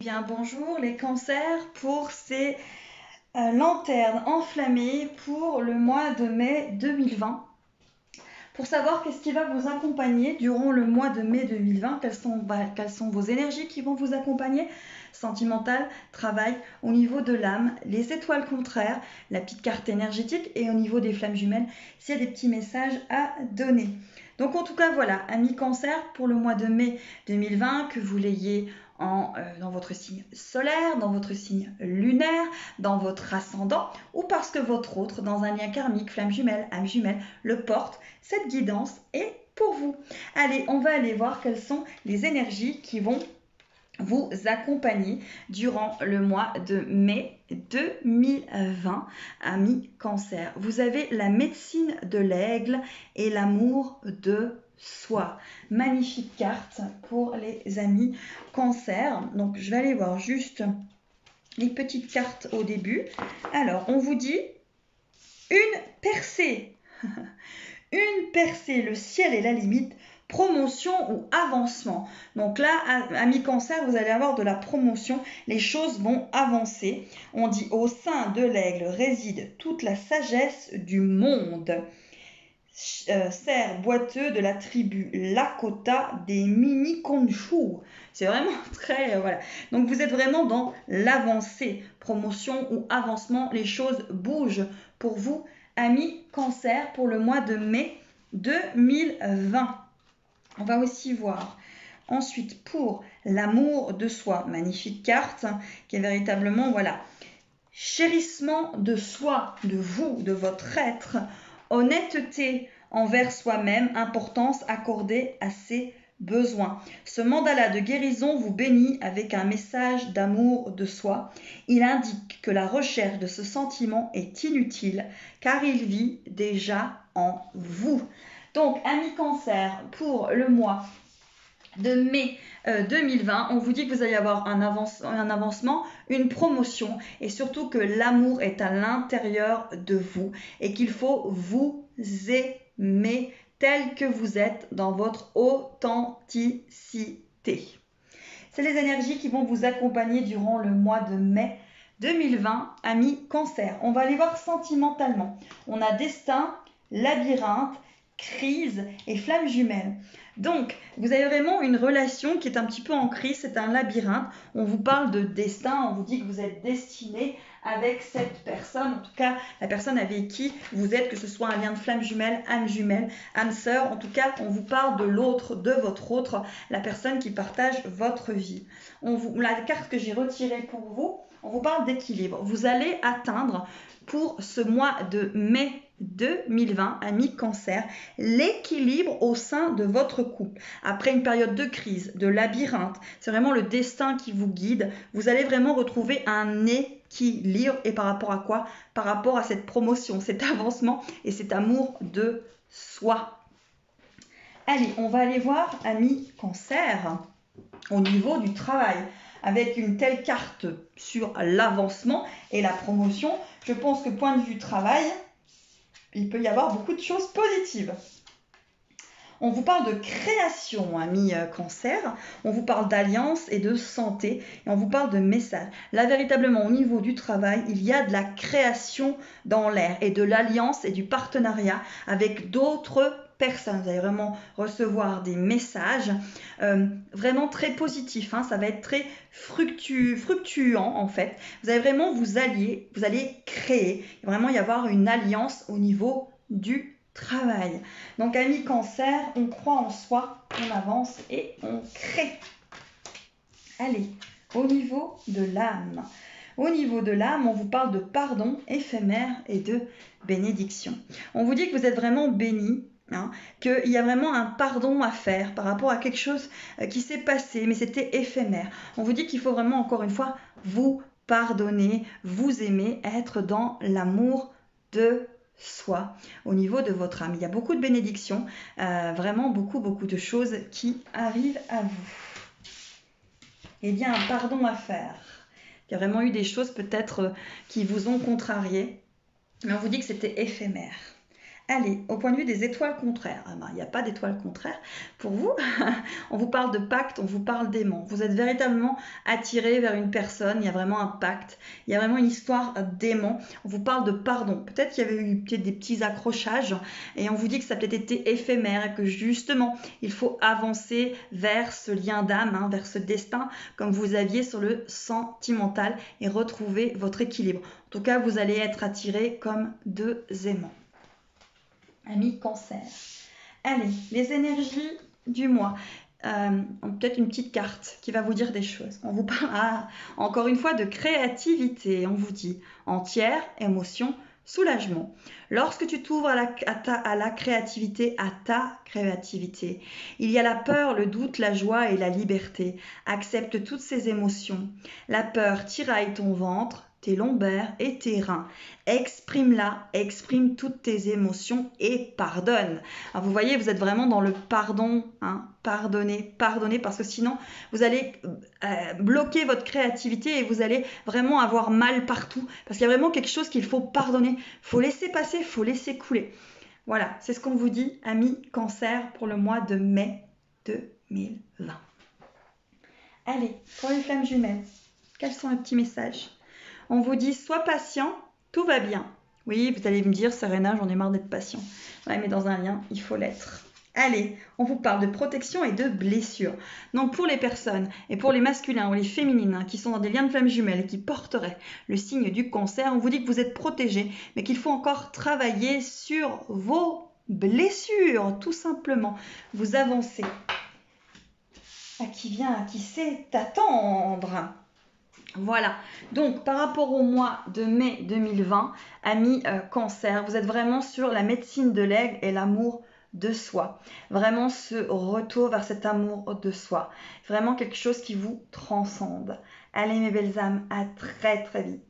Bien, bonjour les cancers pour ces lanternes enflammées pour le mois de mai 2020. Pour savoir qu'est-ce qui va vous accompagner durant le mois de mai 2020, quelles sont vos énergies qui vont vous accompagner, sentimentale, travail, au niveau de l'âme, les étoiles contraires, la petite carte énergétique et au niveau des flammes jumelles, s'il y a des petits messages à donner. Donc en tout cas voilà, amis cancer, pour le mois de mai 2020, que vous l'ayez dans votre signe solaire, dans votre signe lunaire, dans votre ascendant, ou parce que votre autre, dans un lien karmique, flamme jumelle, âme jumelle, le porte, cette guidance est pour vous. Allez, on va aller voir quelles sont les énergies qui vont vous accompagner durant le mois de mai 2020, amis cancer. Vous avez la médecine de l'aigle et l'amour de soi. Magnifique carte pour les amis cancer. Donc je vais aller voir juste les petites cartes au début. Alors on vous dit une percée. Une percée, le ciel est la limite. Promotion ou avancement. Donc là, amis cancer, vous allez avoir de la promotion, les choses vont avancer. On dit au sein de l'aigle réside toute la sagesse du monde. Cerf boiteux de la tribu Lakota des mini-Konshu. C'est vraiment très... voilà. Donc vous êtes vraiment dans l'avancée, promotion ou avancement. Les choses bougent pour vous, amis cancer, pour le mois de mai 2020. On va aussi voir ensuite pour l'amour de soi, magnifique carte qui est véritablement, voilà, chérissement de soi, de vous, de votre être, honnêteté envers soi-même, importance accordée à ses besoins. Ce mandala de guérison vous bénit avec un message d'amour de soi. Il indique que la recherche de ce sentiment est inutile car il vit déjà en vous. Donc, amis cancer, pour le mois de mai 2020, on vous dit que vous allez avoir un avancement, une promotion et surtout que l'amour est à l'intérieur de vous et qu'il faut vous aimer tel que vous êtes dans votre authenticité. C'est les énergies qui vont vous accompagner durant le mois de mai 2020, amis cancer. On va aller voir sentimentalement. On a destin, labyrinthe, crise et flamme jumelle. Donc, vous avez vraiment une relation qui est un petit peu en crise, c'est un labyrinthe. On vous parle de destin, on vous dit que vous êtes destiné avec cette personne, en tout cas la personne avec qui vous êtes, que ce soit un lien de flamme jumelle, âme sœur, en tout cas on vous parle de l'autre, de votre autre, la personne qui partage votre vie. La carte que j'ai retirée pour vous, on vous parle d'équilibre. Vous allez atteindre pour ce mois de mai 2020, amis cancer, l'équilibre au sein de votre couple. Après une période de crise, de labyrinthe, c'est vraiment le destin qui vous guide. Vous allez vraiment retrouver un équilibre. Et par rapport à quoi? Par rapport à cette promotion, cet avancement et cet amour de soi. Allez, on va aller voir, amis cancer, au niveau du travail. Avec une telle carte sur l'avancement et la promotion, je pense que point de vue travail, il peut y avoir beaucoup de choses positives. On vous parle de création, amis cancer, on vous parle d'alliance et de santé, et on vous parle de message. Là, véritablement, au niveau du travail, il y a de la création dans l'air et de l'alliance et du partenariat avec d'autres personnes. Vous allez vraiment recevoir des messages vraiment très positifs, hein. Ça va être très fructuant en fait. Vous allez vraiment vous allier, vous allez créer, il va vraiment y avoir une alliance au niveau du travail. Donc amis cancer, on croit en soi, on avance et on crée. Allez, au niveau de l'âme. Au niveau de l'âme, on vous parle de pardon éphémère et de bénédiction. On vous dit que vous êtes vraiment béni, hein, qu'il y a vraiment un pardon à faire par rapport à quelque chose qui s'est passé, mais c'était éphémère. On vous dit qu'il faut vraiment, encore une fois, vous pardonner, vous aimer, être dans l'amour de soi au niveau de votre âme. Il y a beaucoup de bénédictions, vraiment beaucoup de choses qui arrivent à vous. Eh bien, un pardon à faire. Il y a vraiment eu des choses peut-être qui vous ont contrarié, mais on vous dit que c'était éphémère. Allez, au point de vue des étoiles contraires, il n'y a pas d'étoiles contraires pour vous. On vous parle de pacte, on vous parle d'aimant. Vous êtes véritablement attiré vers une personne, il y a vraiment un pacte, il y a vraiment une histoire d'aimant. On vous parle de pardon. Peut-être qu'il y avait eu des petits accrochages et on vous dit que ça a peut-être été éphémère et que justement, il faut avancer vers ce lien d'âme, vers ce destin comme vous aviez sur le sentimental et retrouver votre équilibre. En tout cas, vous allez être attiré comme deux aimants. Amis Cancer. Allez, les énergies du mois. Peut-être une petite carte qui va vous dire des choses. On vous parle encore une fois de créativité. On vous dit entière, émotion, soulagement. Lorsque tu t'ouvres à la créativité, à ta créativité, il y a la peur, le doute, la joie et la liberté. Accepte toutes ces émotions. La peur tiraille ton ventre, tes lombaires et tes reins. Exprime-la, exprime toutes tes émotions et pardonne. Alors vous voyez, vous êtes vraiment dans le pardon, pardonnez parce que sinon vous allez bloquer votre créativité et vous allez vraiment avoir mal partout parce qu'il y a vraiment quelque chose qu'il faut pardonner. Il faut laisser passer, il faut laisser couler. Voilà, c'est ce qu'on vous dit, amis Cancer, pour le mois de mai 2020. Allez, pour les flammes jumelles, quels sont les petits messages ? On vous dit, sois patient, tout va bien. Oui, vous allez me dire, Serena, j'en ai marre d'être patient. Ouais, mais dans un lien, il faut l'être. Allez, on vous parle de protection et de blessure. Donc pour les personnes et pour les masculins ou les féminines qui sont dans des liens de flammes jumelles et qui porteraient le signe du Cancer, on vous dit que vous êtes protégés, mais qu'il faut encore travailler sur vos blessures, tout simplement. Vous avancez. À qui sait t'attendre ? Voilà, donc par rapport au mois de mai 2020, amis Cancer, vous êtes vraiment sur la médecine de l'aigle et l'amour de soi. Vraiment ce retour vers cet amour de soi. Vraiment quelque chose qui vous transcende. Allez mes belles âmes, à très très vite.